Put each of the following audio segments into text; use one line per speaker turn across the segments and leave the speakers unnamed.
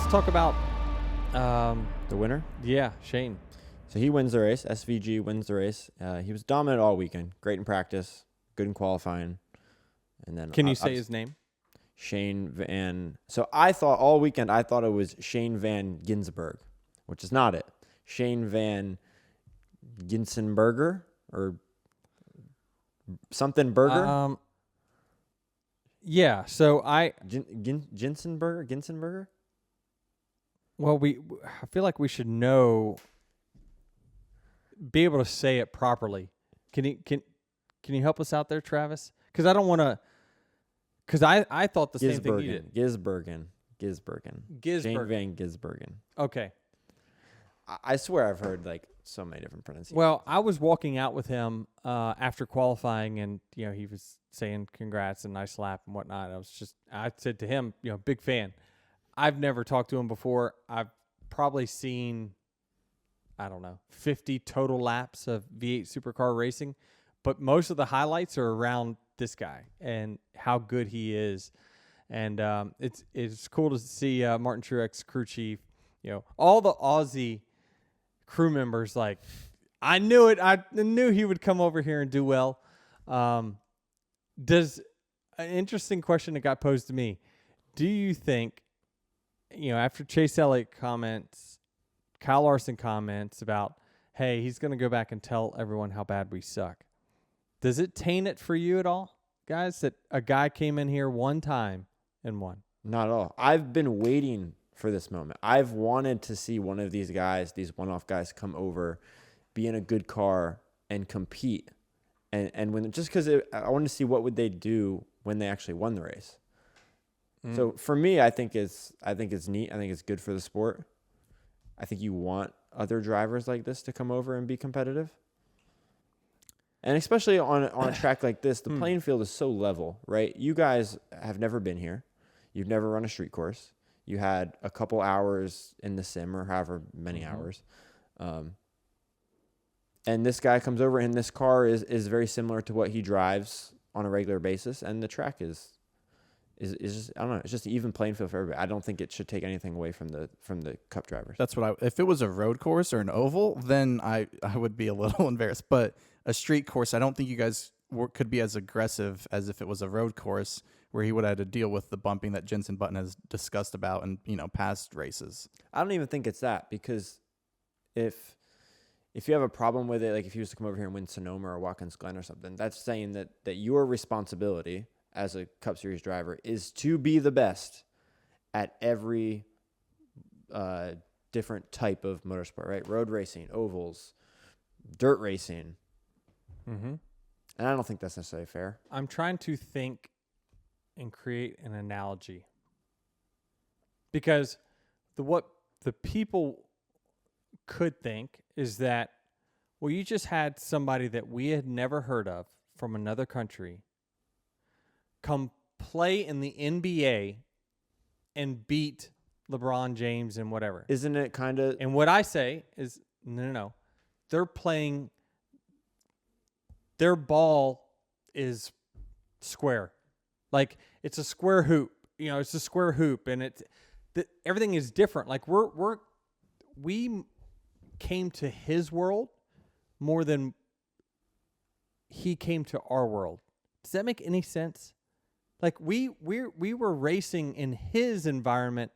let's talk about
The winner?
yeah, Shane.
So he wins the race. SVG wins the race. He was dominant all weekend. Great in practice. Good in qualifying. And then
Can you say his name?
Shane Van. So I thought all weekend it was Shane Van Gisbergen, which is not it. Shane Van Ginsenberger or something burger.
Yeah. So
Ginsenberger.
Well, I feel like we should be able to say it properly. Can you help us out there, Travis? Because I don't want to. Because I thought the same thing you did.
Gisbergen. Shane Van Gisbergen.
Okay.
I swear I've heard like so many different pronunciations.
Well, I was walking out with him after qualifying, and he was saying congrats and nice lap and whatnot. I said to him, big fan. I've never talked to him before. I've probably seen, 50 total laps of V8 supercar racing, but most of the highlights are around this guy and how good he is. And it's cool to see Martin Truex, crew chief, all the Aussie crew members. Like, I knew it. I knew he would come over here and do well. An interesting question that got posed to me. Do you think, after Chase Elliott comments, Kyle Larson comments about, hey, he's going to go back and tell everyone how bad we suck. Does it taint it for you at all, guys, that a guy came in here one time and won?
Not at all. I've been waiting for this moment. I've wanted to see one of these guys, these one-off guys, come over, be in a good car, and compete. And when just because I wanted to see what would they do when they actually won the race. So for me, I think it's neat. I think it's good for the sport. I think you want other drivers like this to come over and be competitive. And especially on a track like this, the playing field is so level, right? You guys have never been here. You've never run a street course. You had a couple hours in the sim or however many hours. And this guy comes over, and this car is very similar to what he drives on a regular basis. And the track is just, I don't know, it's just an even playing field for everybody. I don't think it should take anything away from the Cup drivers.
That's what if it was a road course or an oval, then I would be a little embarrassed. But a street course, I don't think you guys could be as aggressive as if it was a road course where he would have to deal with the bumping that Jensen Button has discussed about in past races.
I don't even think it's that, because if you have a problem with it, like if he was to come over here and win Sonoma or Watkins Glen or something, that's saying that your responsibility as a Cup Series driver is to be the best at every different type of motorsport, right? Road racing, ovals, dirt racing.
Mm-hmm.
And I don't think that's necessarily fair.
I'm trying to think and create an analogy, because what the people could think is that, well, you just had somebody that we had never heard of from another country come play in the NBA and beat LeBron James and whatever.
Isn't it kind of...
And what I say is, no. They're playing... Their ball is square. Like, it's a square hoop. It's a square hoop, and everything is different. Like, we came to his world more than he came to our world. Does that make any sense? Like, we were racing in his environment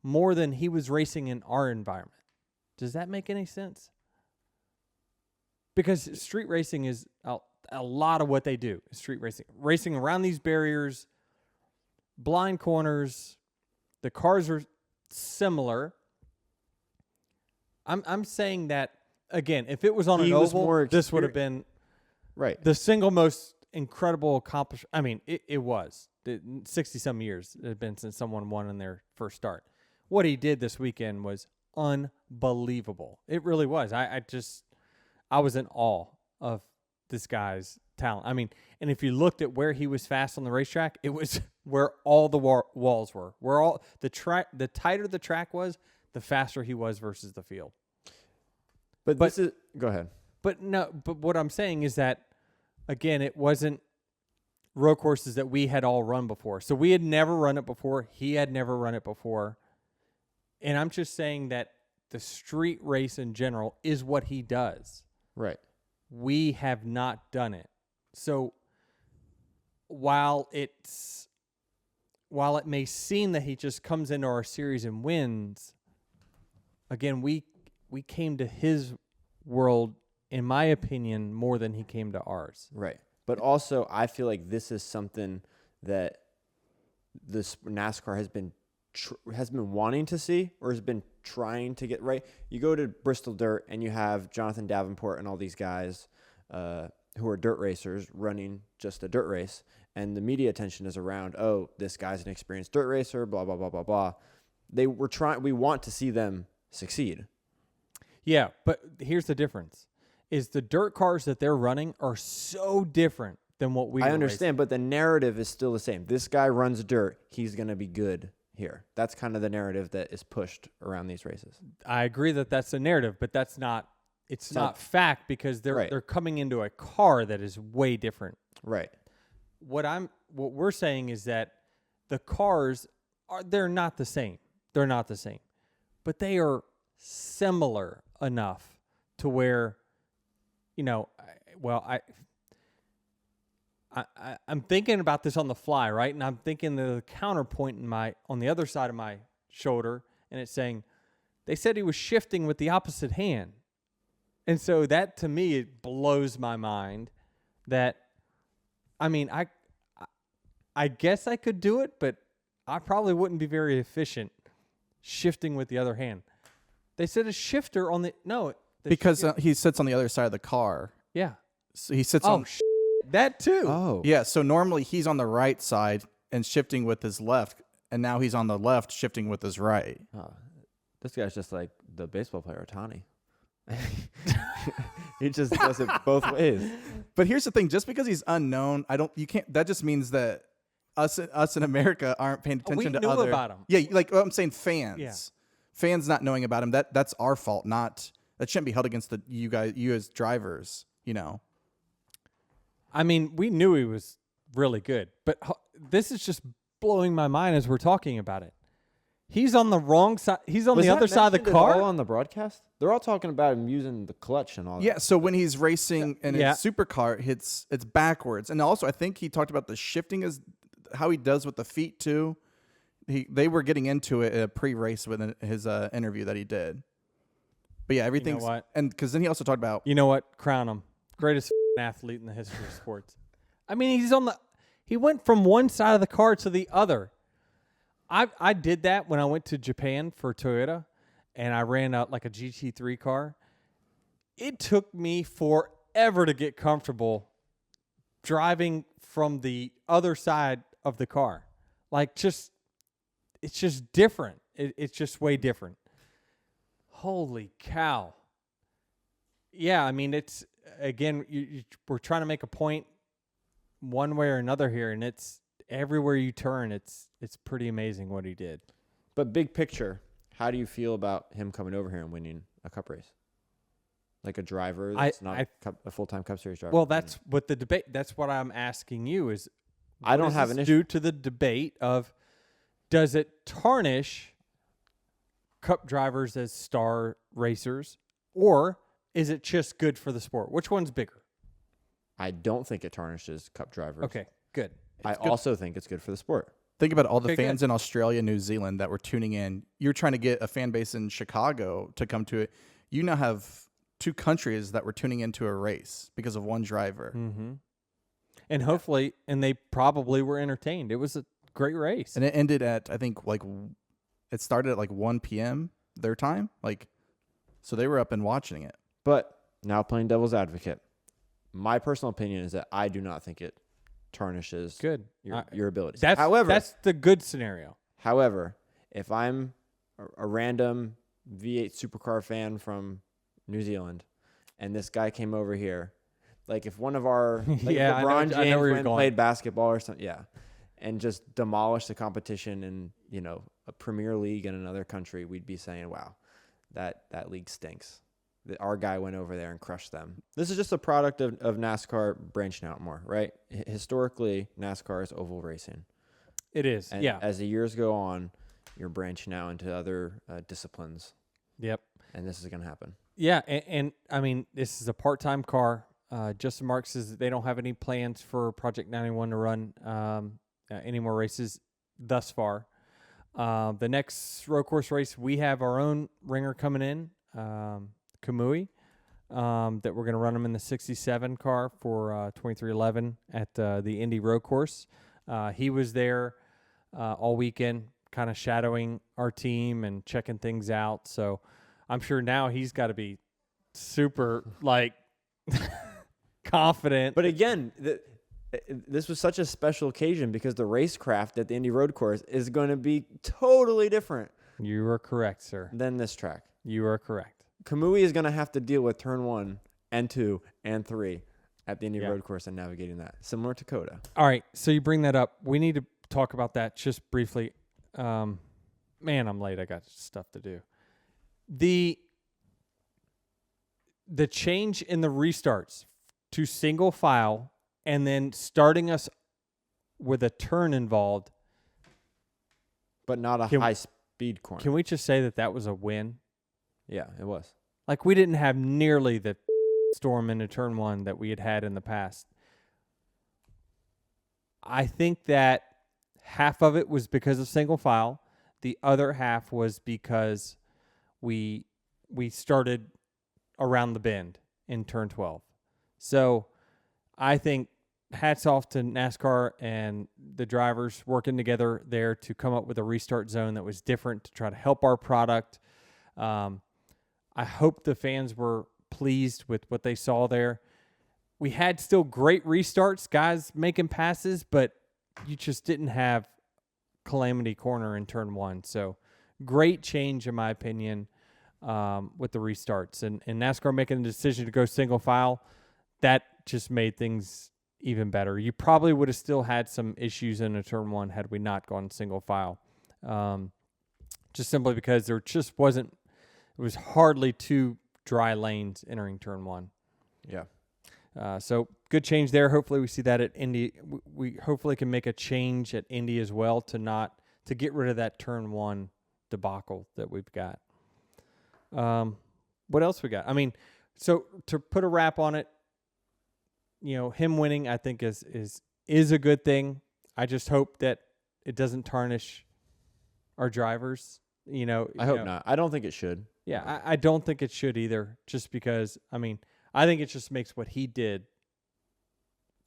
more than he was racing in our environment. Does that make any sense? Because street racing is a lot of what they do. Is street racing. Racing around these barriers, blind corners. The cars are similar. I'm saying that, again, if it was on an oval, this would have been
right.
The single most incredible accomplishment. I mean, it was. 60-some years it had been since someone won in their first start. What he did this weekend was unbelievable. It really was. I was in awe of this guy's talent. I mean, and if you looked at where he was fast on the racetrack, it was where all the walls were. Where all the tighter the track was, the faster he was versus the field.
But this is... Go ahead.
But what I'm saying is that, again, it wasn't road courses that we had all run before. So we had never run it before. He had never run it before. And I'm just saying that the street race in general is what he does.
Right.
We have not done it. So while it may seem that he just comes into our series and wins, again, we came to his world, in my opinion, more than he came to ours.
Right. But also, I feel like this is something that this NASCAR has been wanting to see, or has been trying to get right. You go to Bristol Dirt and you have Jonathan Davenport and all these guys who are dirt racers running just a dirt race, and the media attention is around, oh, this guy's an experienced dirt racer, blah blah blah blah blah. We want to see them succeed.
Yeah, but here's the difference: is the dirt cars that they're running are so different than what we.
I understand, but the narrative is still the same. This guy runs dirt; he's gonna be good here. That's kind of the narrative that is pushed around these races.
I agree that that's the narrative, but that's not. It's not fact, because they're coming into a car that is way different.
Right.
What we're saying is that the cars they're not the same. They're not the same, but they are similar enough to where, I'm thinking about this on the fly, right? And I'm thinking the counterpoint on the other side of my shoulder, and it's saying, they said he was shifting with the opposite hand. And so that, to me, it blows my mind that, I guess I could do it, but I probably wouldn't be very efficient shifting with the other hand. They said a shifter on
because he sits on the other side of the car.
Yeah.
So he sits on
that too.
Oh.
Yeah, so normally he's on the right side and shifting with his left, and now he's on the left shifting with his right.
Oh, this guy's just like the baseball player, Ohtani. He just does it both ways.
But here's the thing: just because he's unknown, that just means that us in America aren't paying attention
we
to
knew
other.
about him.
Yeah, like I'm saying, fans.
Yeah.
Fans not knowing about him. That's our fault. That shouldn't be held against you as drivers.
We knew he was really good, but this is just blowing my mind as we're talking about it. He's on the wrong side. He's on the other side of the car.
All on the broadcast? They're all talking about him using the clutch and all that.
Yeah, so when he's racing in his supercar, it's backwards. And also, I think he talked about the shifting is how he does with the feet too. They were getting into it at a pre-race with his interview that he did. But yeah, everything's...
You know what?
And because then he also talked about...
You know what? Crown him. Greatest athlete in the history of sports. He went from one side of the car to the other. I did that when I went to Japan for Toyota, and I ran like a GT3 car. It took me forever to get comfortable driving from the other side of the car. It's just different. It's just way different. Holy cow. Yeah, it's, again, we're trying to make a point one way or another here, and it's everywhere you turn, it's pretty amazing what he did.
But big picture, how do you feel about him coming over here and winning a cup race? Like a driver that's not a full-time Cup Series driver.
Well, that's what the debate. That's what I'm asking you is.
I don't have an issue
due to the debate of, does it tarnish Cup drivers as star racers, or is it just good for the sport? Which one's bigger?
I don't think it tarnishes Cup drivers.
Okay, good.
I also think it's good for the sport.
Think about all the fans in Australia and New Zealand that were tuning in. You're trying to get a fan base in Chicago to come to it. You now have 2 countries that were tuning into a race because of one driver.
Mm-hmm. And hopefully, and they probably were entertained. It was a great race.
And it ended at, I think, it started at 1 p.m. their time. So they were up and watching it.
But now playing devil's advocate, my personal opinion is that I do not think it tarnishes your abilities.
That's the good scenario.
However, if I'm a random V8 supercar fan from New Zealand and this guy came over here, like if one of our if LeBron James went and played basketball or something, and just demolished the competition in a Premier League in another country, we'd be saying, wow, that league stinks. Our guy went over there and crushed them. This is just a product of NASCAR branching out more, right? Historically, NASCAR is oval racing.
It is,
and as the years go on, you're branching out into other disciplines,
Yep.
and this is going to happen.
Yeah, and I mean, this is a part-time car. Justin Marks says that they don't have any plans for Project 91 to run any more races thus far. The next road course race, we have our own ringer coming in, Kamui, that we're going to run him in the 67 car for 2311 at the Indy Road Course. He was there all weekend, kind of shadowing our team and checking things out. So I'm sure now he's got to be super, like, confident.
But again, this was such a special occasion because the racecraft at the Indy Road Course is going to be totally different
You are correct, sir.
than this track.
You are correct.
Kamui is going to have to deal with turn 1 and 2 and 3 at the Indy
Yeah.
Road Course and navigating that, similar to Coda.
All right, so you bring that up. We need to talk about that just briefly. Man, I'm late. I got stuff to do. The change in the restarts to single file and then starting us with a turn involved.
But not a
Can-
high-speed corner.
Can we just say that was a win?
Yeah, it was.
Like, we didn't have nearly the storm into turn 1 that we had in the past. I think that half of it was because of single file. The other half was because we started around the bend in turn 12. So I think hats off to NASCAR and the drivers working together there to come up with a restart zone that was different to try to help our product. I hope the fans were pleased with what they saw there. We had still great restarts, guys making passes, but you just didn't have Calamity Corner in turn 1. So great change, in my opinion, with the restarts. And NASCAR making the decision to go single file, that just made things even better. You probably would have still had some issues in a turn 1 had we not gone single file. Just simply because there just wasn't, it was hardly 2 dry lanes entering turn 1.
Yeah.
So good change there. Hopefully we see that at Indy. We hopefully can make a change at Indy as well to get rid of that turn 1 debacle that we've got. What else we got? I mean, so to put a wrap on it, him winning I think is a good thing. I just hope that it doesn't tarnish our drivers.
I hope not. I don't think it should.
Yeah, I don't think it should either, just because, I think it just makes what he did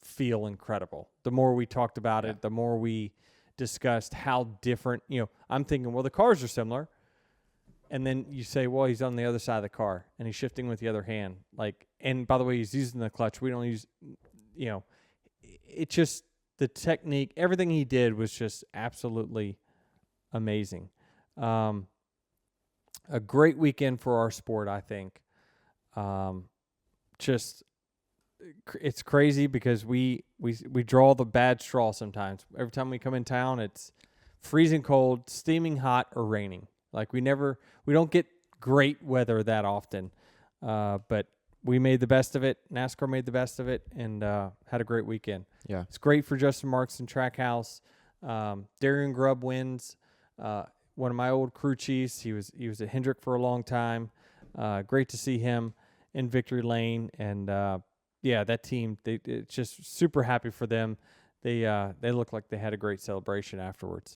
feel incredible. The more we talked about it, the more we discussed how different, I'm thinking, well, the cars are similar. And then you say, well, he's on the other side of the car and he's shifting with the other hand. And by the way, he's using the clutch. We don't use, it just, the technique, everything he did was just absolutely amazing. A great weekend for our sport, I think. It's crazy because we draw the bad straw sometimes. Every time we come in town, it's freezing cold, steaming hot, or raining. We don't get great weather that often. But we made the best of it. NASCAR made the best of it and had a great weekend.
Yeah.
It's great for Justin Marks and Trackhouse. Darian Grubb wins. One of my old crew chiefs. He was at Hendrick for a long time. Great to see him in victory lane. And that team, it's just super happy for them. They look like they had a great celebration afterwards.